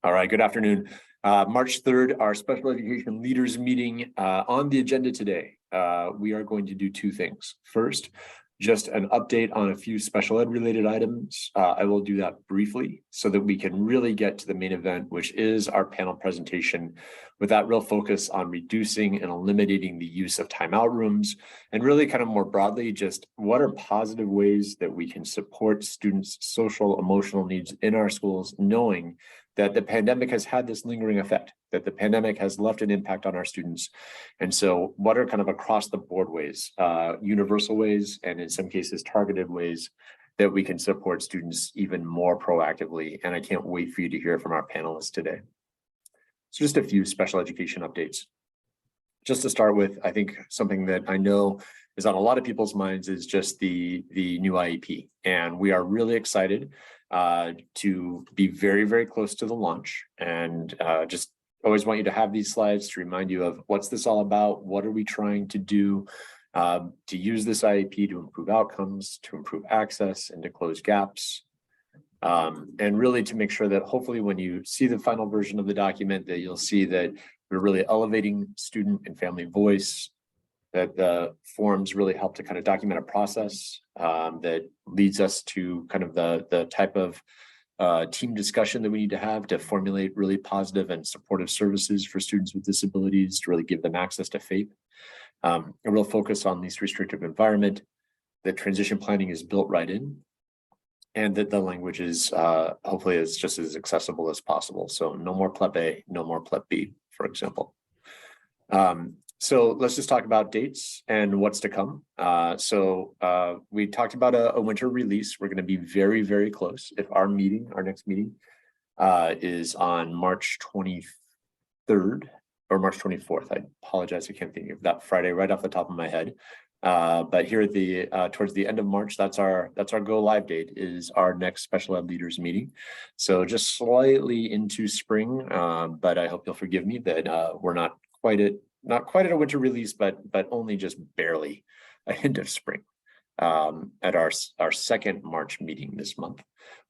All right, good afternoon. March 3rd, our special education leaders meeting. On the agenda today, we are going to do two things. First, just an update on a few special ed related items. I will do that briefly so that we can really get to the main event, which is our panel presentation with that real focus on reducing and eliminating the use of timeout rooms, and really kind of more broadly, just what are positive ways that we can support students' social, emotional needs in our schools, knowing that the pandemic has had this lingering effect, that the pandemic has left an impact on our students. And so what are kind of across the board ways, universal ways, and in some cases targeted ways that we can support students even more proactively? And I can't wait for you to hear from our panelists today. So just a few special education updates. Just to start with, I think something that I know is on a lot of people's minds is just the new IEP. And we are really excited to be very, very close to the launch, and just always want you to have these slides to remind you of what's this all about, what are we trying to do to use this IEP to improve outcomes, to improve access, and to close gaps. And really to make sure that hopefully when you see the final version of the document, that you'll see that we're really elevating student and family voice, that the forms really help to kind of document a process that leads us to kind of the type of team discussion that we need to have to formulate really positive and supportive services for students with disabilities, to really give them access to FAPE. A real focus on least restrictive environment, that transition planning is built right in, and that the language is hopefully is just as accessible as possible. So no more Plep A, no more Plep B, for example. So let's just talk about dates and what's to come. We talked about a winter release. We're going to be very, very close. If our next meeting is on March 23rd or March 24th. I apologize, I can't think of that Friday right off the top of my head. But here at the towards the end of March, that's our go live date, is our next special ed leaders meeting. So just slightly into spring, but I hope you'll forgive me that we're not quite at a winter release, but only just barely ahead of spring. At our second March meeting this month,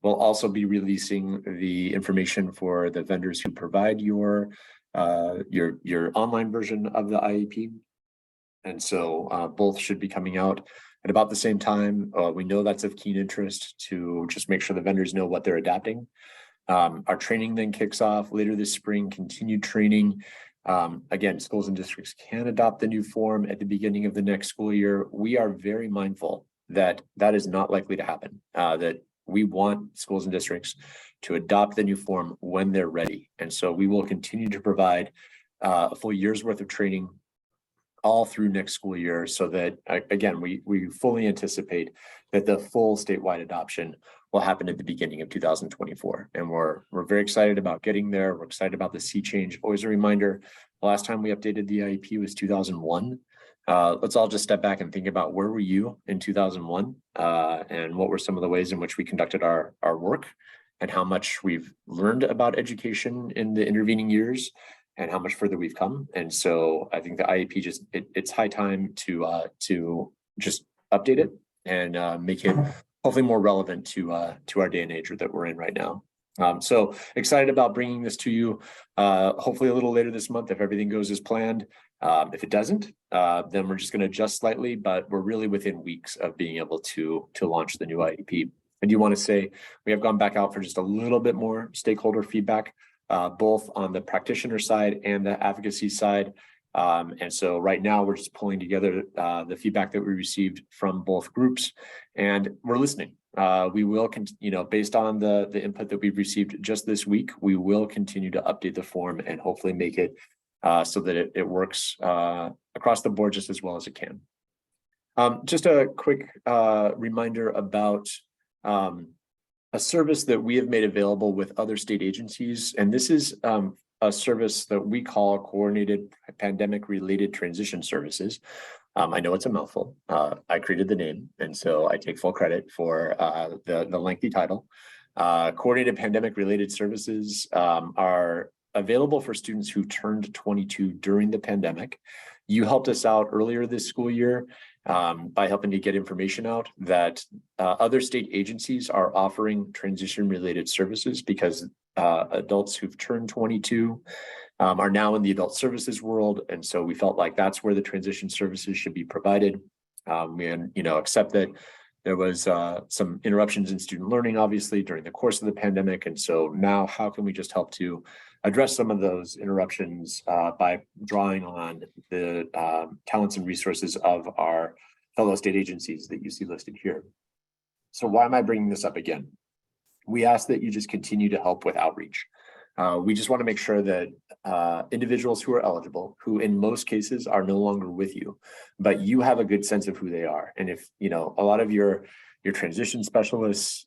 we'll also be releasing the information for the vendors who provide your online version of the IEP. And so both should be coming out at about the same time. We know that's of keen interest to just make sure the vendors know what they're adapting. Our training then kicks off later this spring, continued training. Again, schools and districts can adopt the new form at the beginning of the next school year. We are very mindful that that is not likely to happen, that we want schools and districts to adopt the new form when they're ready. And so we will continue to provide a full year's worth of training all through next school year, so that again, we fully anticipate that the full statewide adoption will happen at the beginning of 2024. And we're very excited about getting there. We're excited about the sea change. Always a reminder, the last time we updated the IEP was 2001. Let's all just step back and think about where were you in 2001 and what were some of the ways in which we conducted our work, and how much we've learned about education in the intervening years, and how much further we've come. And so I think the IEP it's high time to just update it and make it hopefully more relevant to our day and age that we're in right now. So excited about bringing this to you, hopefully a little later this month if everything goes as planned. If it doesn't, then we're just going to adjust slightly, but we're really within weeks of being able to launch the new IEP. I do want to say we have gone back out for just a little bit more stakeholder feedback, both on the practitioner side and the advocacy side. And so right now we're just pulling together the feedback that we received from both groups, and we're listening. We will, based on the input that we've received just this week, we will continue to update the form and hopefully make it so that it works across the board just as well as it can. Just a quick reminder about a service that we have made available with other state agencies. And this is a service that we call Coordinated Pandemic Related Transition Services. I know it's a mouthful. I created the name, and so I take full credit for the lengthy title. Coordinated Pandemic Related Services are available for students who turned 22 during the pandemic. You helped us out earlier this school year by helping to get information out that other state agencies are offering transition-related services because adults who've turned 22 are now in the adult services world. And so we felt like that's where the transition services should be provided. And, accept that there was some interruptions in student learning, obviously, during the course of the pandemic. And so now how can we just help to address some of those interruptions by drawing on the talents and resources of our fellow state agencies that you see listed here. So why am I bringing this up again? We ask that you just continue to help with outreach. We just want to make sure that individuals who are eligible, who in most cases are no longer with you, but you have a good sense of who they are. And if, a lot of your transition specialists,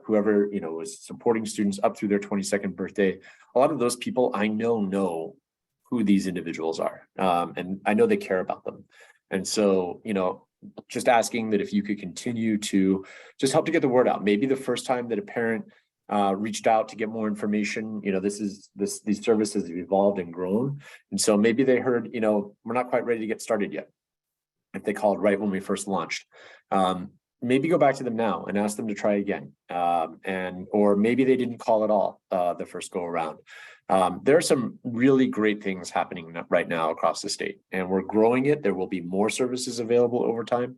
whoever, was supporting students up through their 22nd birthday, a lot of those people I know who these individuals are. And I know they care about them. And so, just asking that if you could continue to just help to get the word out. Maybe the first time that a parent reached out to get more information, these services have evolved and grown. And so maybe they heard, we're not quite ready to get started yet. If they called right when we first launched, maybe go back to them now and ask them to try again. Or maybe they didn't call at all the first go around. There are some really great things happening right now across the state, and we're growing it. There will be more services available over time,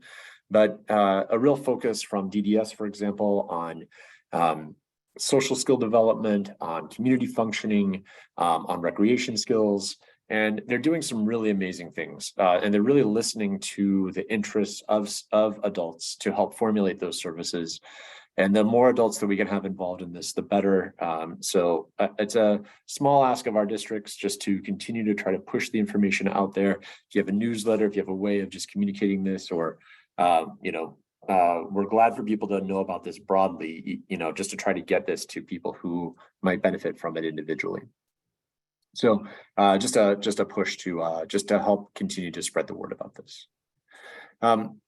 but a real focus from DDS, for example, on social skill development, on community functioning, on recreation skills. And they're doing some really amazing things. And they're really listening to the interests of adults to help formulate those services. And the more adults that we can have involved in this, the better. So it's a small ask of our districts just to continue to try to push the information out there. If you have a newsletter, if you have a way of just communicating this, or, we're glad for people to know about this broadly, just to try to get this to people who might benefit from it individually. So just a push to just to help continue to spread the word about this.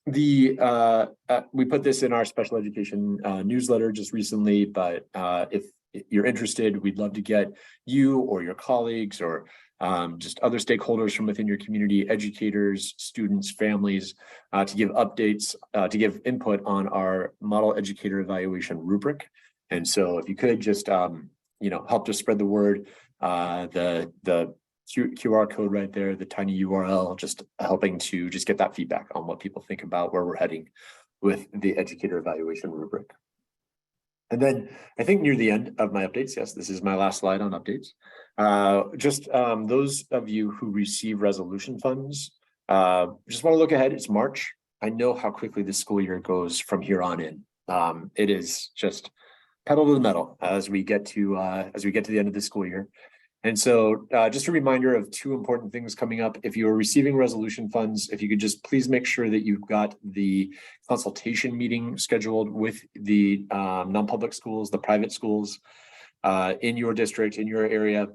We put this in our special education newsletter just recently, but if you're interested, we'd love to get you or your colleagues or just other stakeholders from within your community, educators, students, families, to give updates, to give input on our model educator evaluation rubric. And so if you could just, help to spread the word, the QR code right there, the tiny URL, just helping to just get that feedback on what people think about where we're heading with the educator evaluation rubric. And then I think near the end of my updates, yes, this is my last slide on updates. Those of you who receive resolution funds, just want to look ahead. It's March. I know how quickly the school year goes from here on in. It is just pedal to the metal as we get to the end of the school year. And so just a reminder of two important things coming up. If you are receiving resolution funds, if you could just please make sure that you've got the consultation meeting scheduled with the non-public schools, the private schools in your district, in your area.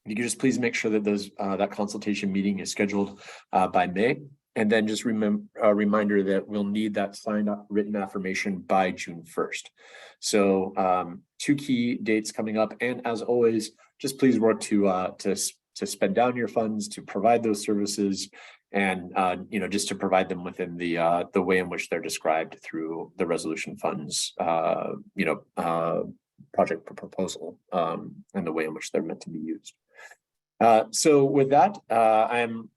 You could just please make sure that that consultation meeting is scheduled by May. And then just a reminder that we'll need that signed up written affirmation by June 1st. So two key dates coming up. And as always, just please work to spend down your funds to provide those services, and just to provide them within the way in which they're described through the resolution funds project proposal, and the way in which they're meant to be used. So with that, I'm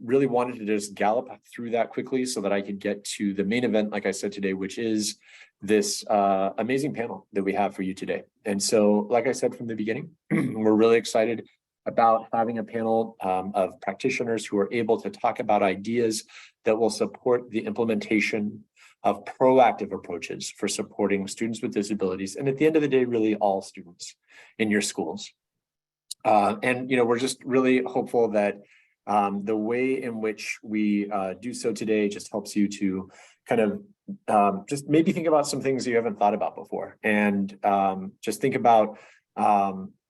really wanted to just gallop through that quickly so that I could get to the main event, like I said today, which is this amazing panel that we have for you today. And so, like I said from the beginning, we're really excited about having a panel of practitioners who are able to talk about ideas that will support the implementation of proactive approaches for supporting students with disabilities. And at the end of the day, really all students in your schools. We're just really hopeful that the way in which we do so today just helps you to kind of just maybe think about some things you haven't thought about before, and just think about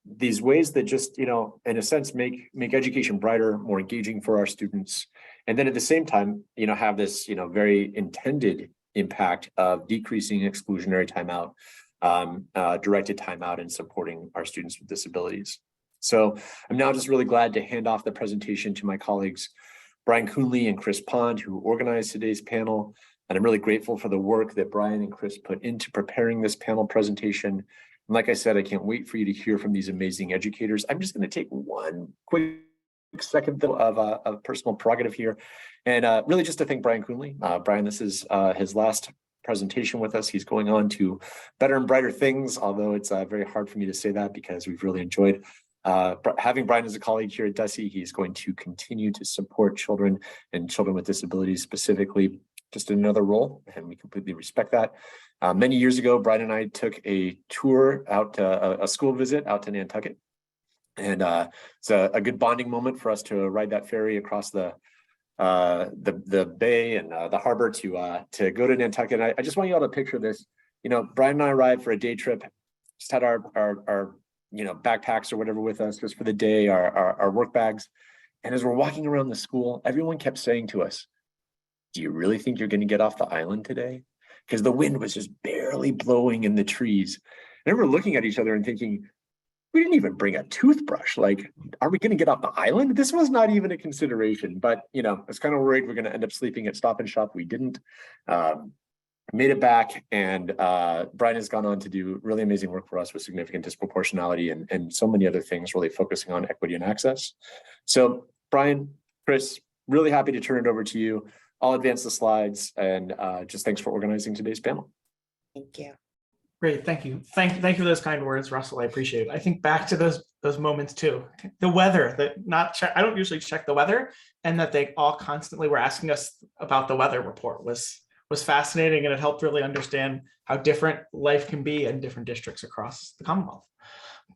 these ways that just, in a sense, make education brighter, more engaging for our students. And then at the same time, have this, very intended impact of decreasing exclusionary timeout, directed timeout, and supporting our students with disabilities. So I'm now just really glad to hand off the presentation to my colleagues, Brian Coonley and Chris Pond, who organized today's panel. And I'm really grateful for the work that Brian and Chris put into preparing this panel presentation. And like I said, I can't wait for you to hear from these amazing educators. I'm just going to take one quick second though of personal prerogative here, and really just to thank Brian Coonley. Brian, this is his last presentation with us. He's going on to better and brighter things, although it's very hard for me to say that because we've really enjoyed having Brian as a colleague here at DESE. He's going to continue to support children and children with disabilities specifically, just in another role, and we completely respect that. Many years ago, Brian and I took a tour out, a school visit out to Nantucket. And it's a good bonding moment for us to ride that ferry across the bay and the harbor to go to Nantucket. I just want you all to picture this. You know, Brian and I arrived for a day trip, just had our backpacks or whatever with us just for the day, our work bags. And as we're walking around the school, everyone kept saying to us, "Do you really think you're going to get off the island today?" Because the wind was just barely blowing in the trees. And we're looking at each other and thinking, we didn't even bring a toothbrush. Like, are we going to get off the island? This was not even a consideration, but I was kind of worried we're going to end up sleeping at Stop and Shop. We didn't. Made it back, and Brian has gone on to do really amazing work for us with significant disproportionality and so many other things, really focusing on equity and access. So Brian, Chris, really happy to turn it over to you. I'll advance the slides, and just thanks for organizing today's panel. Thank you. Great, thank you. Thank you for those kind words, Russell. I appreciate it. I think back to those moments too. The weather, I don't usually check the weather, and that they all constantly were asking us about the weather report was fascinating, and it helped really understand how different life can be in different districts across the Commonwealth.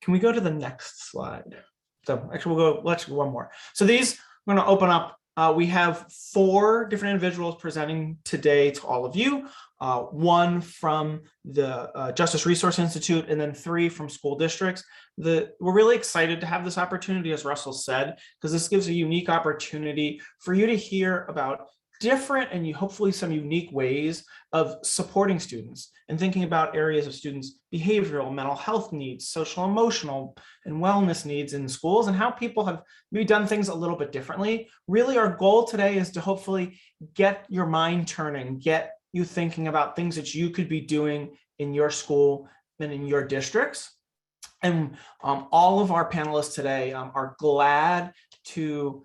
Can we go to the next slide? So actually let's go one more. So these, I'm going to open up. We have 4 different individuals presenting today to all of you. 1 from the Justice Resource Institute, and then 3 from school districts. We're really excited to have this opportunity, as Russell said, because this gives a unique opportunity for you to hear about different and hopefully some unique ways of supporting students and thinking about areas of students' behavioral, mental health needs, social, emotional, and wellness needs in schools, and how people have maybe done things a little bit differently. Really, our goal today is to hopefully get your mind turning, get you thinking about things that you could be doing in your school and in your districts. And all of our panelists today are glad to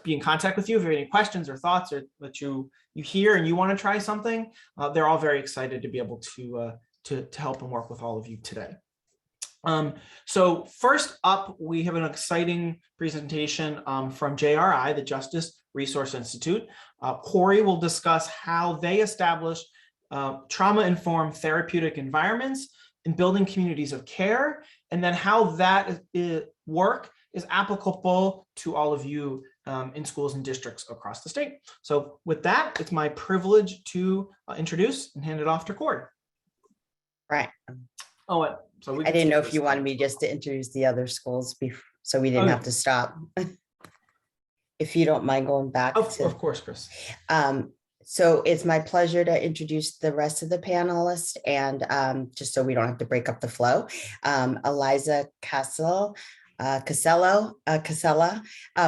be in contact with you if you have any questions or thoughts, or that you hear and you want to try something. They're all very excited to be able to help and work with all of you today. So first up, we have an exciting presentation from JRI, the Justice Resource Institute. Corey will discuss how they establish trauma-informed therapeutic environments in building communities of care, and then how that work is applicable to all of you in schools and districts across the state. So with that, it's my privilege to introduce and hand it off to Corey. Right. Oh, so I didn't know if you wanted me just to introduce the other schools so we didn't have to stop. If you don't mind going back. Of course, Chris. So it's my pleasure to introduce the rest of the panelists, and just so we don't have to break up the flow. Eliza Casella,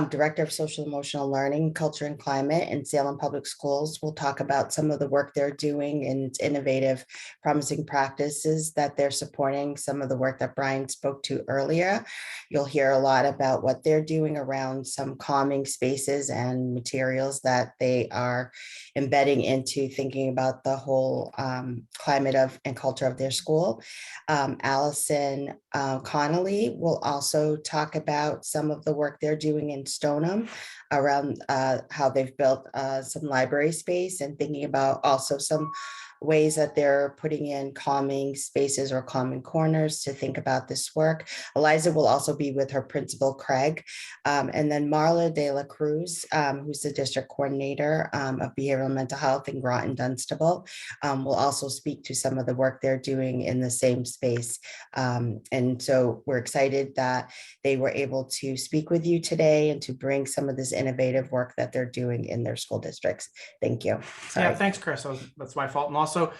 Director of Social Emotional Learning, Culture and Climate in Salem Public Schools, will talk about some of the work they're doing and innovative, promising practices that they're supporting, some of the work that Brian spoke to earlier. You'll hear a lot about what they're doing around some calming spaces and materials that they are embedding into thinking about the whole climate of and culture of their school. Allison Connolly will also talk about some of the work they're doing in Stoneham around how they've built some library space, and thinking about also some ways that they're putting in calming spaces or calming corners to think about this work. Eliza will also be with her principal, Craig. And then Marla de la Cruz, who's the district coordinator of behavioral mental health in Groton Dunstable, will also speak to some of the work they're doing in the same space. And so we're excited that they were able to speak with you today and to bring some of this innovative work that they're doing in their school districts. Thank you. Sorry. Yeah, thanks, Chris. That's my fault. And also,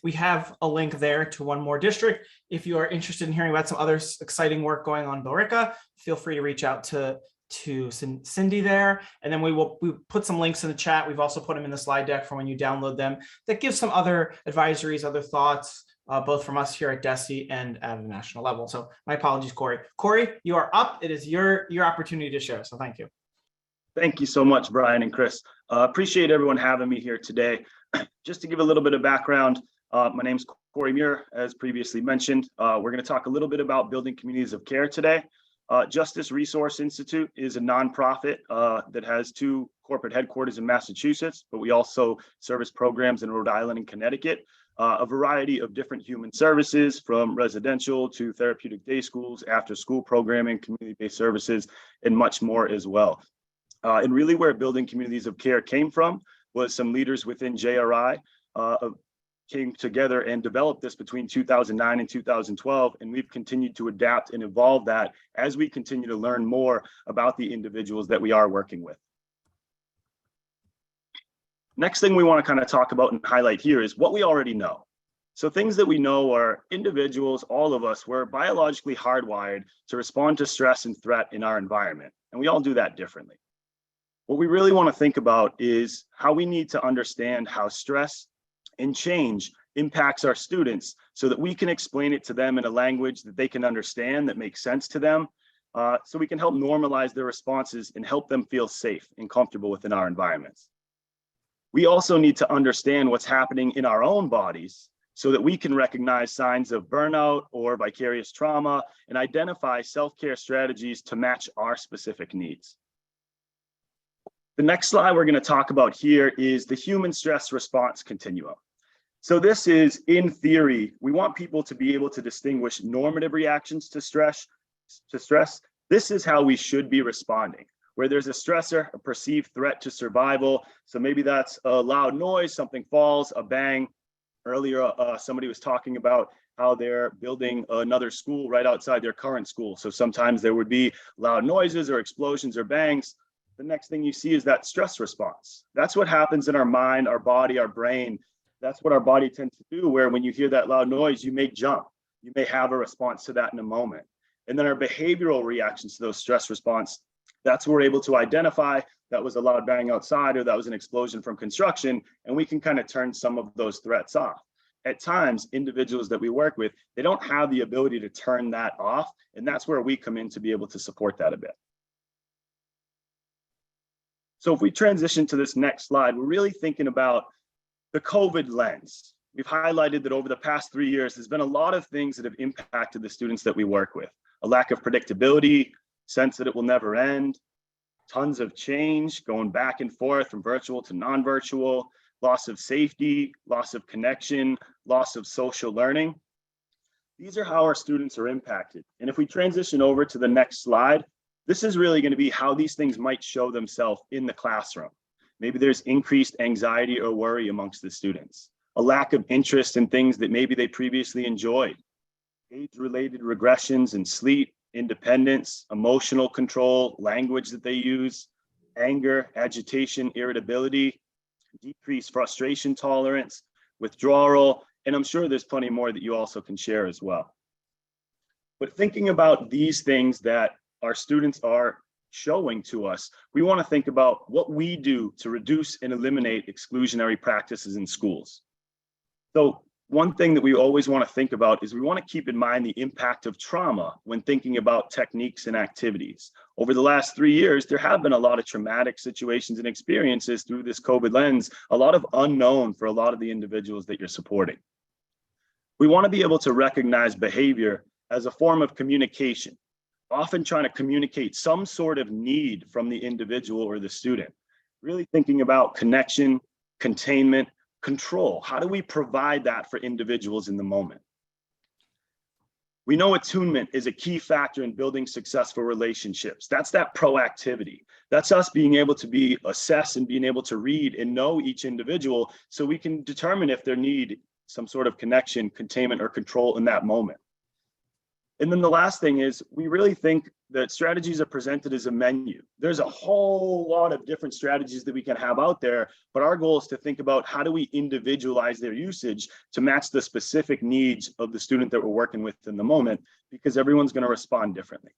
we have a link there to one more district. If you are interested in hearing about some other exciting work going on in Billerica, feel free to reach out to to Cindy there. And then we put some links in the chat. We've also put them in the slide deck for when you download them. That gives some other advisories, other thoughts, both from us here at DESE and at a national level. So my apologies, Corey. Corey, you are up. It is your opportunity to share. So thank you. Thank you so much, Brian and Chris. Appreciate everyone having me here today. Just to give a little bit of background, my name's Corey Muir, as previously mentioned. We're going to talk a little bit about building communities of care today. Justice Resource Institute is a nonprofit that has 2 corporate headquarters in Massachusetts, but we also service programs in Rhode Island and Connecticut, a variety of different human services from residential to therapeutic day schools, after school programming, community-based services, and much more as well. And really where building communities of care came from was some leaders within JRI came together and developed this between 2009 and 2012. And we've continued to adapt and evolve that as we continue to learn more about the individuals that we are working with. Next thing we want to kind of talk about and highlight here is what we already know. So things that we know are individuals, all of us, we're biologically hardwired to respond to stress and threat in our environment. And we all do that differently. What we really want to think about is how we need to understand how stress and change impacts our students so that we can explain it to them in a language that they can understand, that makes sense to them, so we can help normalize their responses and help them feel safe and comfortable within our environments. We also need to understand what's happening in our own bodies so that we can recognize signs of burnout or vicarious trauma and identify self-care strategies to match our specific needs. The next slide we're going to talk about here is the human stress response continuum. So this is, in theory, we want people to be able to distinguish normative reactions to stress. This is how we should be responding, where there's a stressor, a perceived threat to survival. So maybe that's a loud noise, something falls, a bang. Earlier, somebody was talking about how they're building another school right outside their current school. So sometimes there would be loud noises or explosions or bangs. The next thing you see is that stress response. That's what happens in our mind, our body, our brain. That's what our body tends to do, where when you hear that loud noise, you may jump. You may have a response to that in a moment. And then our behavioral reactions to those stress response, that's where we're able to identify that was a loud bang outside or that was an explosion from construction, and we can kind of turn some of those threats off. At times, individuals that we work with, they don't have the ability to turn that off, and that's where we come in to be able to support that a bit. So if we transition to this next slide, we're really thinking about the COVID lens. We've highlighted that over the past 3 years, there's been a lot of things that have impacted the students that we work with. A lack of predictability, sense that it will never end, tons of change, going back and forth from virtual to non-virtual, loss of safety, loss of connection, loss of social learning. These are how our students are impacted. And if we transition over to the next slide, this is really going to be how these things might show themselves in the classroom. Maybe there's increased anxiety or worry amongst the students, a lack of interest in things that maybe they previously enjoyed, age-related regressions in sleep, independence, emotional control, language that they use, anger, agitation, irritability, decreased frustration tolerance, withdrawal, and I'm sure there's plenty more that you also can share as well. But thinking about these things that our students are showing to us, we want to think about what we do to reduce and eliminate exclusionary practices in schools. So one thing that we always want to think about is we want to keep in mind the impact of trauma when thinking about techniques and activities. Over the last 3 years, there have been a lot of traumatic situations and experiences through this COVID lens, a lot of unknown for a lot of the individuals that you're supporting. We want to be able to recognize behavior as a form of communication, often trying to communicate some sort of need from the individual or the student. Really thinking about connection, containment, control. How do we provide that for individuals in the moment? We know attunement is a key factor in building successful relationships. That's that proactivity. That's us being able to assess and being able to read and know each individual so we can determine if they need some sort of connection, containment, or control in that moment. And then the last thing is we really think that strategies are presented as a menu. There's a whole lot of different strategies that we can have out there, but our goal is to think about how do we individualize their usage to match the specific needs of the student that we're working with in the moment, because everyone's going to respond differently.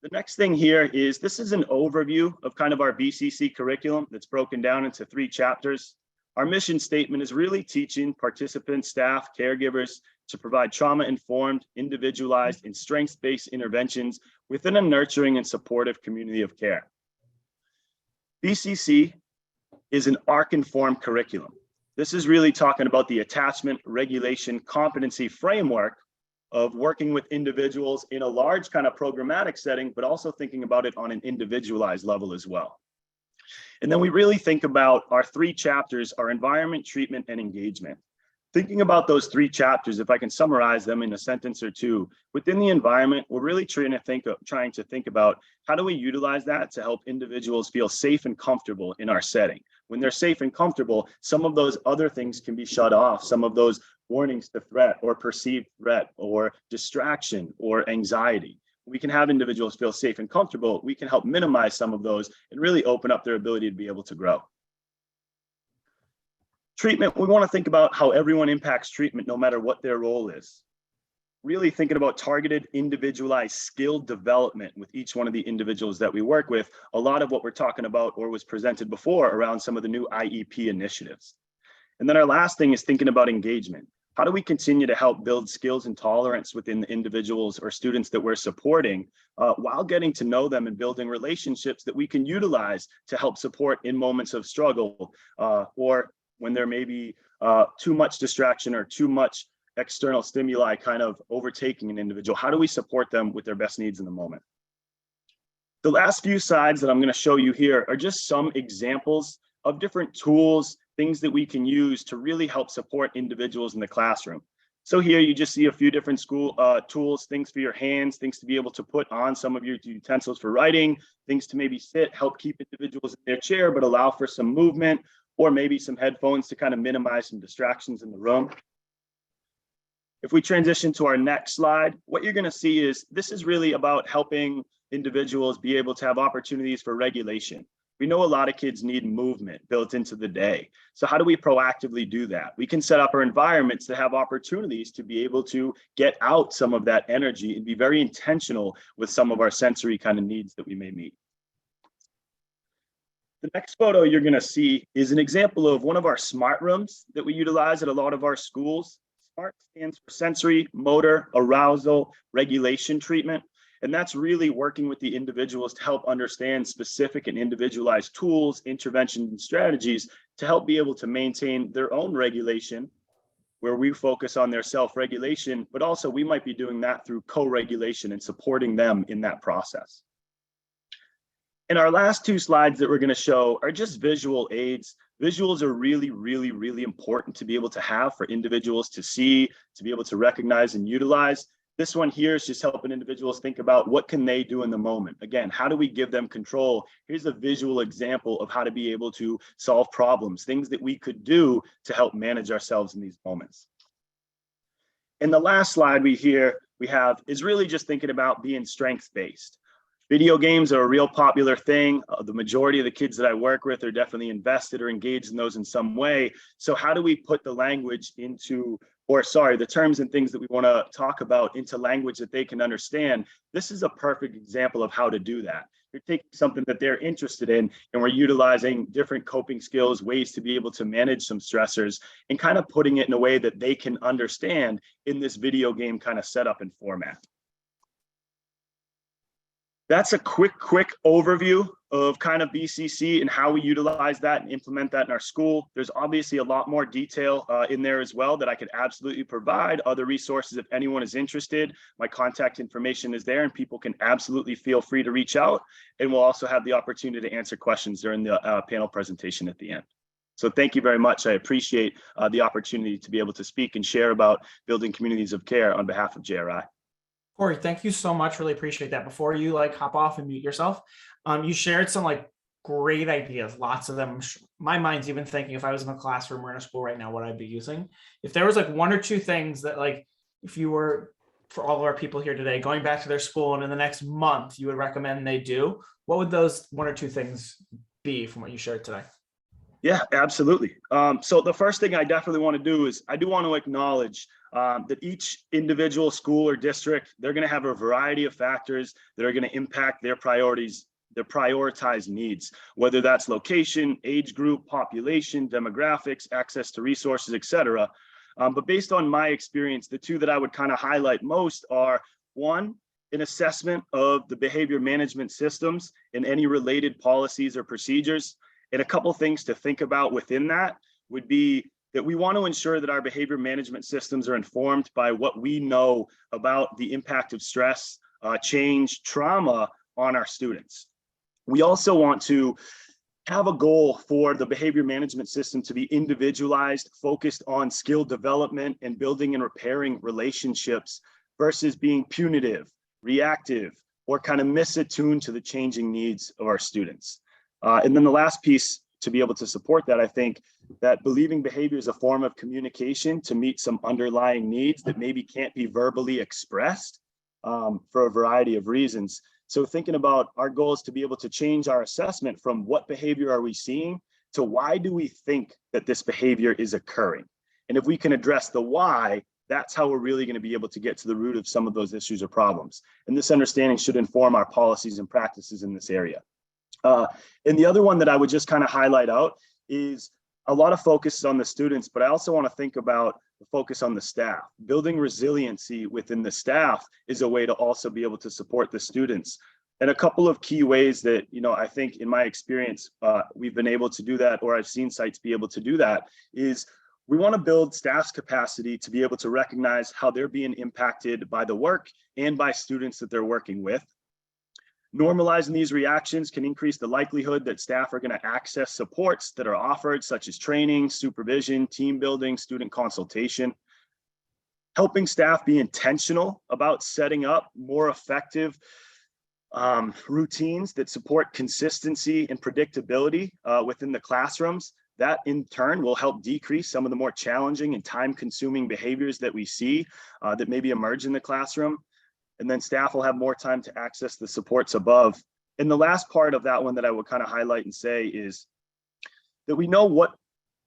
The next thing here is this is an overview of kind of our BCC curriculum that's broken down into 3 chapters. Our mission statement is really teaching participants, staff, caregivers to provide trauma-informed, individualized, and strengths-based interventions within a nurturing and supportive community of care. BCC is an ARC-informed curriculum. This is really talking about the attachment, regulation, competency framework of working with individuals in a large kind of programmatic setting, but also thinking about it on an individualized level as well. And then we really think about our 3 chapters, our environment, treatment, and engagement. Thinking about those 3 chapters, if I can summarize them in a sentence or 2, within the environment, we're really trying to think about how do we utilize that to help individuals feel safe and comfortable in our setting. When they're safe and comfortable, some of those other things can be shut off. Some of those warnings to threat or perceived threat or distraction or anxiety. We can have individuals feel safe and comfortable. We can help minimize some of those and really open up their ability to be able to grow. Treatment, we want to think about how everyone impacts treatment no matter what their role is. Really thinking about targeted, individualized skill development with each one of the individuals that we work with. A lot of what we're talking about or was presented before around some of the new IEP initiatives. And then our last thing is thinking about engagement. How do we continue to help build skills and tolerance within the individuals or students that we're supporting while getting to know them and building relationships that we can utilize to help support in moments of struggle or when there may be too much distraction or too much external stimuli kind of overtaking an individual? How do we support them with their best needs in the moment? The last few slides that I'm going to show you here are just some examples of different tools, things that we can use to really help support individuals in the classroom. So here you just see a few different school tools, things for your hands, things to be able to put on some of your utensils for writing, things to maybe sit, help keep individuals in their chair, but allow for some movement, or maybe some headphones to kind of minimize some distractions in the room. If we transition to our next slide, what you're going to see is this is really about helping individuals be able to have opportunities for regulation. We know a lot of kids need movement built into the day. So how do we proactively do that? We can set up our environments to have opportunities to be able to get out some of that energy and be very intentional with some of our sensory kind of needs that we may meet. The next photo you're going to see is an example of one of our smart rooms that we utilize at a lot of our schools. SMART stands for sensory, motor, arousal, regulation treatment. And that's really working with the individuals to help understand specific and individualized tools, interventions, and strategies to help be able to maintain their own regulation, where we focus on their self-regulation, but also we might be doing that through co-regulation and supporting them in that process. And our last 2 slides that we're going to show are just visual aids. Visuals are really, really, really important to be able to have for individuals to see, to be able to recognize and utilize. This one here is just helping individuals think about what can they do in the moment. Again, how do we give them control? Here's a visual example of how to be able to solve problems, things that we could do to help manage ourselves in these moments. And the last slide we have is really just thinking about being strengths-based. Video games are a real popular thing. The majority of the kids that I work with are definitely invested or engaged in those in some way. So how do we put the language into, the terms and things that we want to talk about into language that they can understand? This is a perfect example of how to do that. You're taking something that they're interested in, and we're utilizing different coping skills, ways to be able to manage some stressors, and kind of putting it in a way that they can understand in this video game kind of setup and format. That's a quick overview of kind of BCC and how we utilize that and implement that in our school. There's obviously a lot more detail in there as well that I could absolutely provide. Other resources, if anyone is interested, my contact information is there and people can absolutely feel free to reach out. And we'll also have the opportunity to answer questions during the panel presentation at the end. So thank you very much. I appreciate the opportunity to be able to speak and share about building communities of care on behalf of JRI. Corey, thank you so much. Really appreciate that. Before you hop off and mute yourself, you shared some great ideas, lots of them. My mind's even thinking if I was in a classroom or in a school right now, what I'd be using. If there was 1 or 2 things that if you were, for all of our people here today, going back to their school and in the next month, you would recommend they do, what would those 1 or 2 things be from what you shared today? Yeah, absolutely. So the first thing I definitely want to do is I do want to acknowledge that each individual school or district, they're going to have a variety of factors that are going to impact their priorities, their prioritized needs, whether that's location, age group, population, demographics, access to resources, etc. But based on my experience, the two that I would kind of highlight most are, one, an assessment of the behavior management systems and any related policies or procedures. And a couple things to think about within that would be that we want to ensure that our behavior management systems are informed by what we know about the impact of stress, change, trauma on our students. We also want to have a goal for the behavior management system to be individualized, focused on skill development and building and repairing relationships versus being punitive, reactive, or kind of misattuned to the changing needs of our students. And then the last piece to be able to support that, I think that believing behavior is a form of communication to meet some underlying needs that maybe can't be verbally expressed for a variety of reasons. So thinking about our goal is to be able to change our assessment from what behavior are we seeing to why do we think that this behavior is occurring? And if we can address the why, that's how we're really going to be able to get to the root of some of those issues or problems. And this understanding should inform our policies and practices in this area. And the other one that I would just kind of highlight out is a lot of focus on the students, but I also want to think about the focus on the staff. Building resiliency within the staff is a way to also be able to support the students. And a couple of key ways that, I think in my experience, we've been able to do that, or I've seen sites be able to do that, is we want to build staff's capacity to be able to recognize how they're being impacted by the work and by students that they're working with. Normalizing these reactions can increase the likelihood that staff are going to access supports that are offered, such as training, supervision, team building, student consultation. Helping staff be intentional about setting up more effective routines that support consistency and predictability within the classrooms. That in turn will help decrease some of the more challenging and time-consuming behaviors that we see that maybe emerge in the classroom. And then staff will have more time to access the supports above. And the last part of that one that I would kind of highlight and say is that we know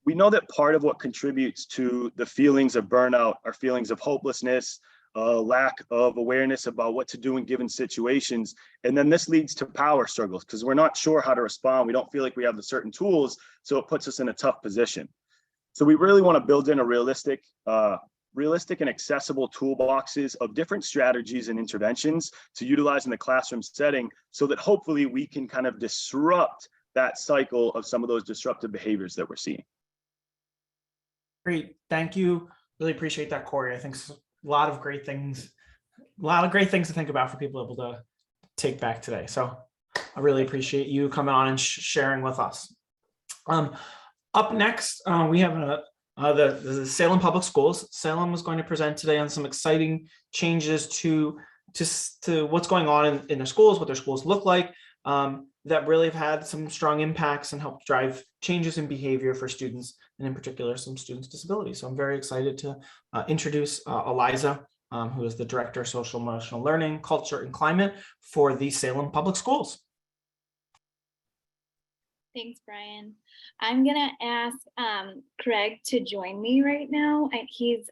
that part of what contributes to the feelings of burnout are feelings of hopelessness, lack of awareness about what to do in given situations. And then this leads to power struggles because we're not sure how to respond. We don't feel like we have the certain tools, so it puts us in a tough position. So we really want to build in a realistic and accessible toolboxes of different strategies and interventions to utilize in the classroom setting so that hopefully we can kind of disrupt that cycle of some of those disruptive behaviors that we're seeing. Great, thank you. Really appreciate that, Corey. I think a lot of great things to think about for people able to take back today. So I really appreciate you coming on and sharing with us. Up next, we have the Salem Public Schools. Salem was going to present today on some exciting changes to what's going on in their schools, what their schools look like, that really have had some strong impacts and helped drive changes in behavior for students, and in particular, some students with disabilities. So I'm very excited to introduce Eliza, who is the Director of Social Emotional Learning, Culture, and Climate for the Salem Public Schools. Thanks, Brian. I'm going to ask Craig to join me right now. He's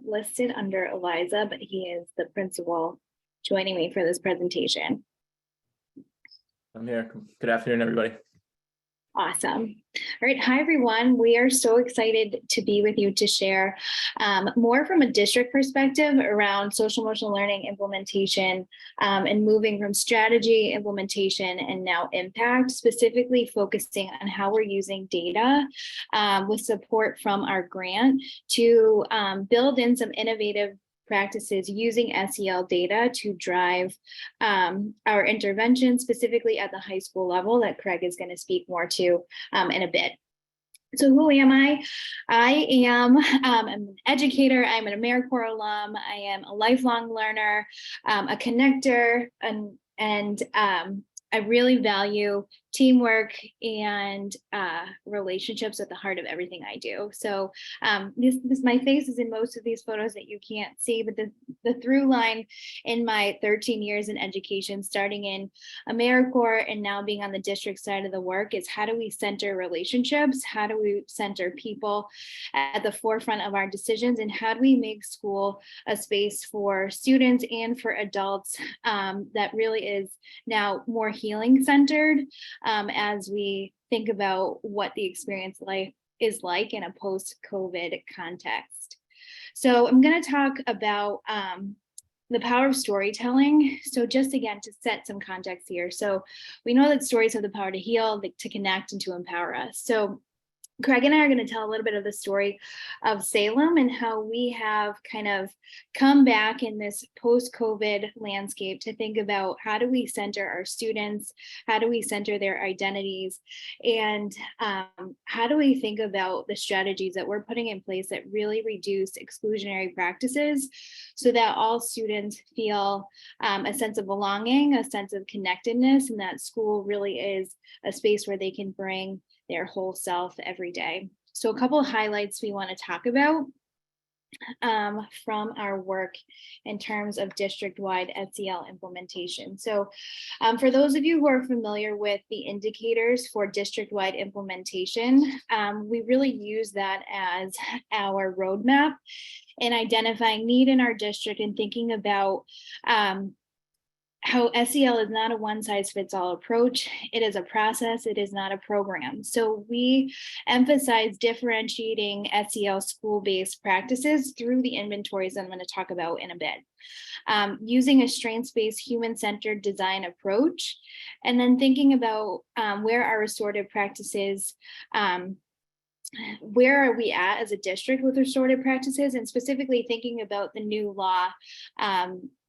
listed under Eliza, but he is the principal joining me for this presentation. I'm here. Good afternoon, everybody. Awesome. All right. Hi, everyone. We are so excited to be with you to share more from a district perspective around social emotional learning implementation and moving from strategy, implementation, and now impact, specifically focusing on how we're using data with support from our grant to build in some innovative practices using SEL data to drive our intervention, specifically at the high school level that Craig is going to speak more to in a bit. So who am I? I am I'm an educator. I'm an AmeriCorps alum. I am a lifelong learner, a connector, and I really value teamwork and relationships at the heart of everything I do. So my face is in most of these photos that you can't see, but the through line in my 13 years in education, starting in AmeriCorps and now being on the district side of the work, is how do we center relationships? How do we center people at the forefront of our decisions? And how do we make school a space for students and for adults that really is now more healing centered as we think about what the experience life is like in a post-COVID context. So I'm going to talk about the power of storytelling. So just again, to set some context here. So we know that stories have the power to heal, to connect, and to empower us. So Craig and I are going to tell a little bit of the story of Salem and how we have kind of come back in this post-COVID landscape to think about how do we center our students, how do we center their identities, and how do we think about the strategies that we're putting in place that really reduce exclusionary practices so that all students feel a sense of belonging, a sense of connectedness, and that school really is a space where they can bring their whole self every day. So a couple of highlights we want to talk about from our work in terms of district-wide SEL implementation. So for those of you who are familiar with the indicators for district-wide implementation, we really use that as our roadmap in identifying need in our district and thinking about how SEL is not a one-size-fits-all approach. It is a process. It is not a program. So we emphasize differentiating SEL school-based practices through the inventories I'm going to talk about in a bit. Using a strengths-based, human-centered design approach, and then thinking about where our restorative practices where are we at as a district with restorative practices, and specifically thinking about the new law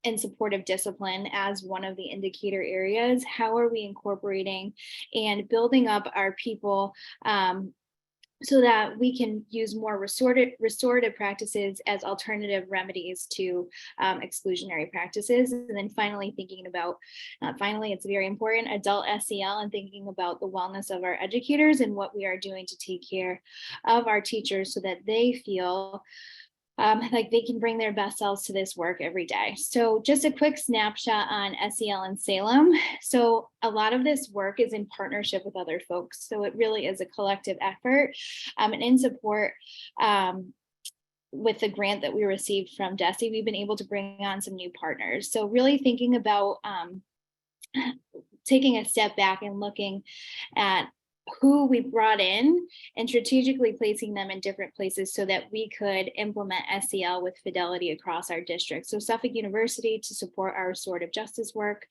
and supportive discipline as one of the indicator areas. How are we incorporating and building up our people so that we can use more restorative practices as alternative remedies to exclusionary practices. And then finally, thinking about, it's very important, adult SEL, and thinking about the wellness of our educators and what we are doing to take care of our teachers so that they feel like they can bring their best selves to this work every day. So just a quick snapshot on SEL in Salem. So a lot of this work is in partnership with other folks. So it really is a collective effort and in support with the grant that we received from DESE, we've been able to bring on some new partners. So really thinking about taking a step back and looking at who we brought in and strategically placing them in different places so that we could implement SEL with fidelity across our district. So Suffolk University to support our restorative justice work.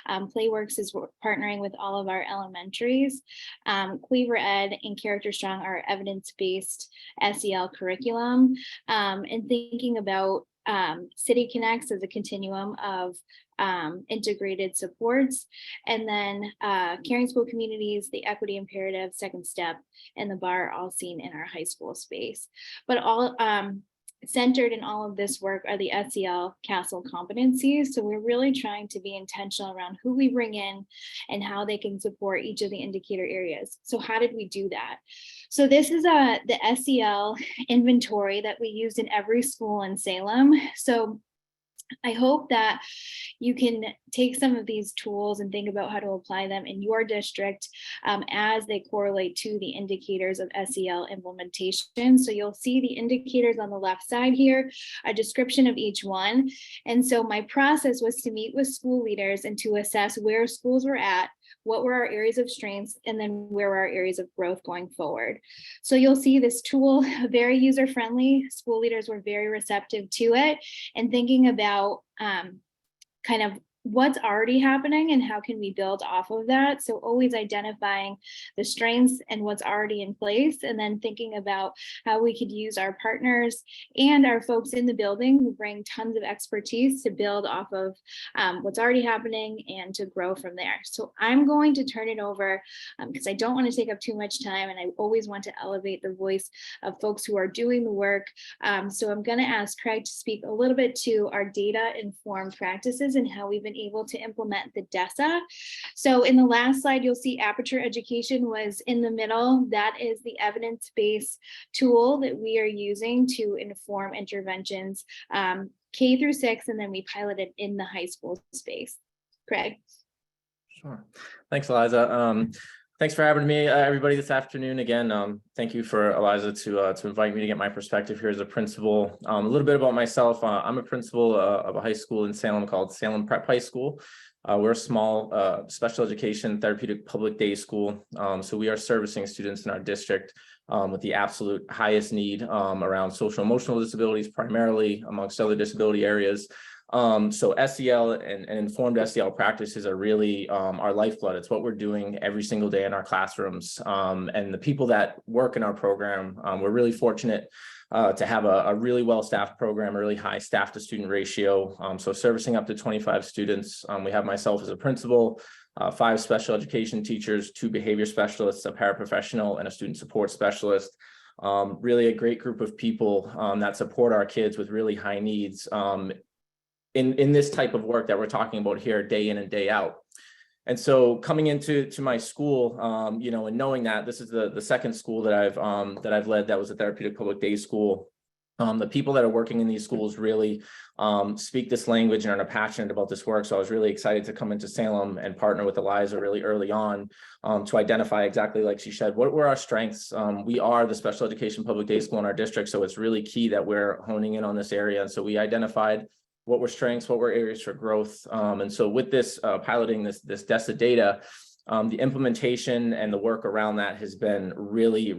Playworks is partnering with all of our elementaries. Cleaver Ed and Character Strong are evidence-based SEL curriculum. And thinking about City Connects as a continuum of integrated supports, and then Caring School Communities, the Equity Imperative, Second Step, and the BAR are all seen in our high school space. But all centered in all of this work are the SEL Castle competencies. So we're really trying to be intentional around who we bring in and how they can support each of the indicator areas. So how did we do that? So this is the SEL inventory that we used in every school in Salem. So I hope that you can take some of these tools and think about how to apply them in your district as they correlate to the indicators of SEL implementation. So you'll see the indicators on the left side here, a description of each one. And so my process was to meet with school leaders and to assess where schools were at, what were our areas of strengths, and then where were our areas of growth going forward. So you'll see this tool, very user-friendly. School leaders were very receptive to it and thinking about kind of what's already happening and how can we build off of that. So always identifying the strengths and what's already in place, and then thinking about how we could use our partners and our folks in the building who bring tons of expertise to build off of what's already happening and to grow from there. So I'm going to turn it over because I don't want to take up too much time, and I always want to elevate the voice of folks who are doing the work. So I'm going to ask Craig to speak a little bit to our data-informed practices and how we've been been able to implement the DESE. So in the last slide, you'll see Aperture Education was in the middle. That is the evidence-based tool that we are using to inform interventions K through 6, and then we piloted in the high school space. Craig. Sure. Thanks, Eliza. Thanks for having me, everybody, this afternoon. Again, thank you for Eliza to invite me to get my perspective here as a principal. A little bit about myself. I'm a principal of a high school in Salem called Salem Prep High School. We're a small special education therapeutic public day school. So we are servicing students in our district with the absolute highest need around social emotional disabilities, primarily amongst other disability areas. So SEL and informed SEL practices are really our lifeblood. It's what we're doing every single day in our classrooms. And the people that work in our program, we're really fortunate to have a really well-staffed program, a really high staff to student ratio. So servicing up to 25 students. We have myself as a principal, 5 special education teachers, 2 behavior specialists, a paraprofessional, and a student support specialist. Really a great group of people that support our kids with really high needs in this type of work that we're talking about here, day in and day out. And so coming into my school, and knowing that this is the second school that I've led that was a therapeutic public day school. The people that are working in these schools really speak this language and are passionate about this work. So I was really excited to come into Salem and partner with Eliza really early on to identify exactly like she said, what were our strengths? We are the special education public day school in our district. So it's really key that we're honing in on this area. And so we identified what were strengths, what were areas for growth. And so with this piloting this DESE data, the implementation and the work around that has been really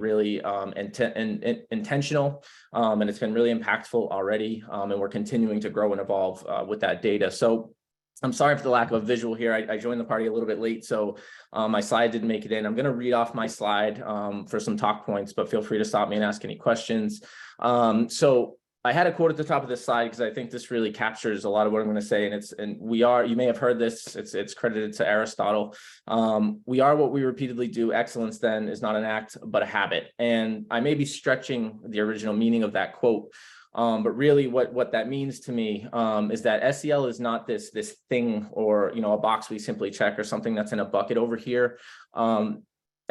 intentional, and it's been really impactful already. And we're continuing to grow and evolve with that data. So I'm sorry for the lack of a visual here. I joined the party a little bit late, so my slide didn't make it in. I'm going to read off my slide for some talk points, but feel free to stop me and ask any questions. So I had a quote at the top of this slide because I think this really captures a lot of what I'm going to say. And you may have heard this, it's credited to Aristotle. We are what we repeatedly do. Excellence then is not an act, but a habit. And I may be stretching the original meaning of that quote. But really what that means to me is that SEL is not this thing or, a box we simply check or something that's in a bucket over here.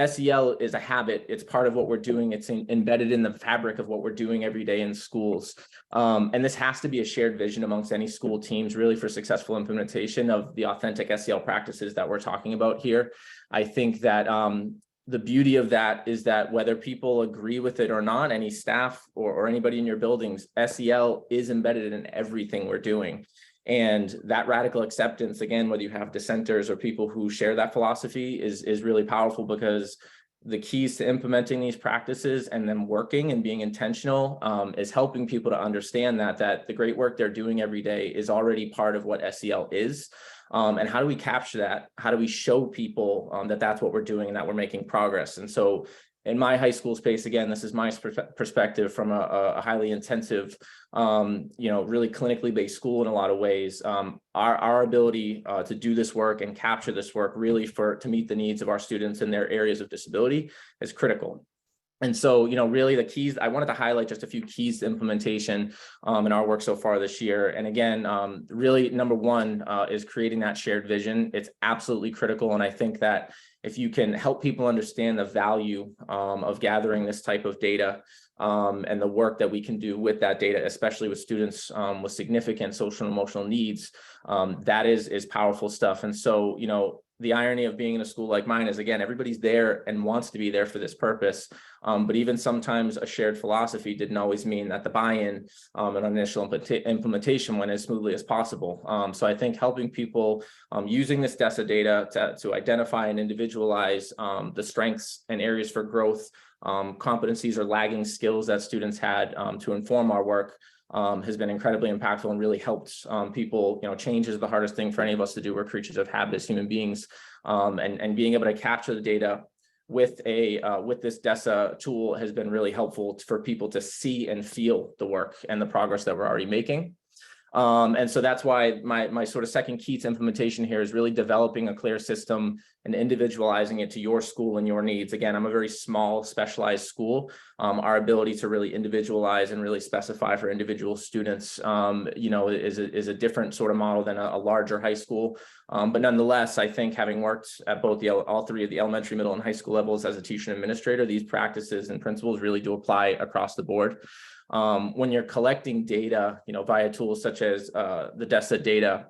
SEL is a habit. It's part of what we're doing. It's embedded in the fabric of what we're doing every day in schools. And this has to be a shared vision amongst any school teams, really, for successful implementation of the authentic SEL practices that we're talking about here. I think that the beauty of that is that whether people agree with it or not, any staff or anybody in your buildings, SEL is embedded in everything we're doing. And that radical acceptance, again, whether you have dissenters or people who share that philosophy is really powerful, because the keys to implementing these practices and them working and being intentional is helping people to understand that the great work they're doing every day is already part of what SEL is. And how do we capture that? How do we show people that that's what we're doing and that we're making progress? And so in my high school space, again, this is my perspective from a highly intensive, really clinically based school in a lot of ways. Our ability to do this work and capture this work really to meet the needs of our students in their areas of disability is critical. And so, really the keys, I wanted to highlight just a few keys to implementation in our work so far this year. And again, really number one is creating that shared vision. It's absolutely critical. And I think that if you can help people understand the value of gathering this type of data and the work that we can do with that data, especially with students with significant social and emotional needs, that is powerful stuff. And so, the irony of being in a school like mine is, again, everybody's there and wants to be there for this purpose. But even sometimes a shared philosophy didn't always mean that the buy-in and initial implementation went as smoothly as possible. So I think helping people using this DESE data to identify and individualize the strengths and areas for growth, competencies or lagging skills that students had to inform our work has been incredibly impactful and really helped people. Change is the hardest thing for any of us to do. We're creatures of habit as human beings, and being able to capture the data with this DESE tool has been really helpful for people to see and feel the work and the progress that we're already making. And so that's why my sort of second key to implementation here is really developing a clear system and individualizing it to your school and your needs. Again, I'm a very small, specialized school. Our ability to really individualize and really specify for individual students, is a different sort of model than a larger high school. But nonetheless, I think having worked at both all three of the elementary, middle, and high school levels as a teacher and administrator, these practices and principles really do apply across the board. When you're collecting data, via tools such as the DESE data,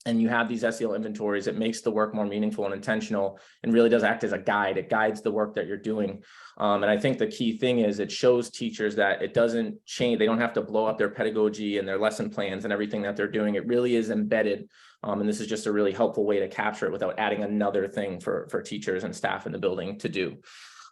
and you have these SEL inventories, it makes the work more meaningful and intentional, and really does act as a guide. It guides the work that you're doing. And I think the key thing is it shows teachers that it doesn't change. They don't have to blow up their pedagogy and their lesson plans and everything that they're doing. It really is embedded. And this is just a really helpful way to capture it without adding another thing for teachers and staff in the building to do.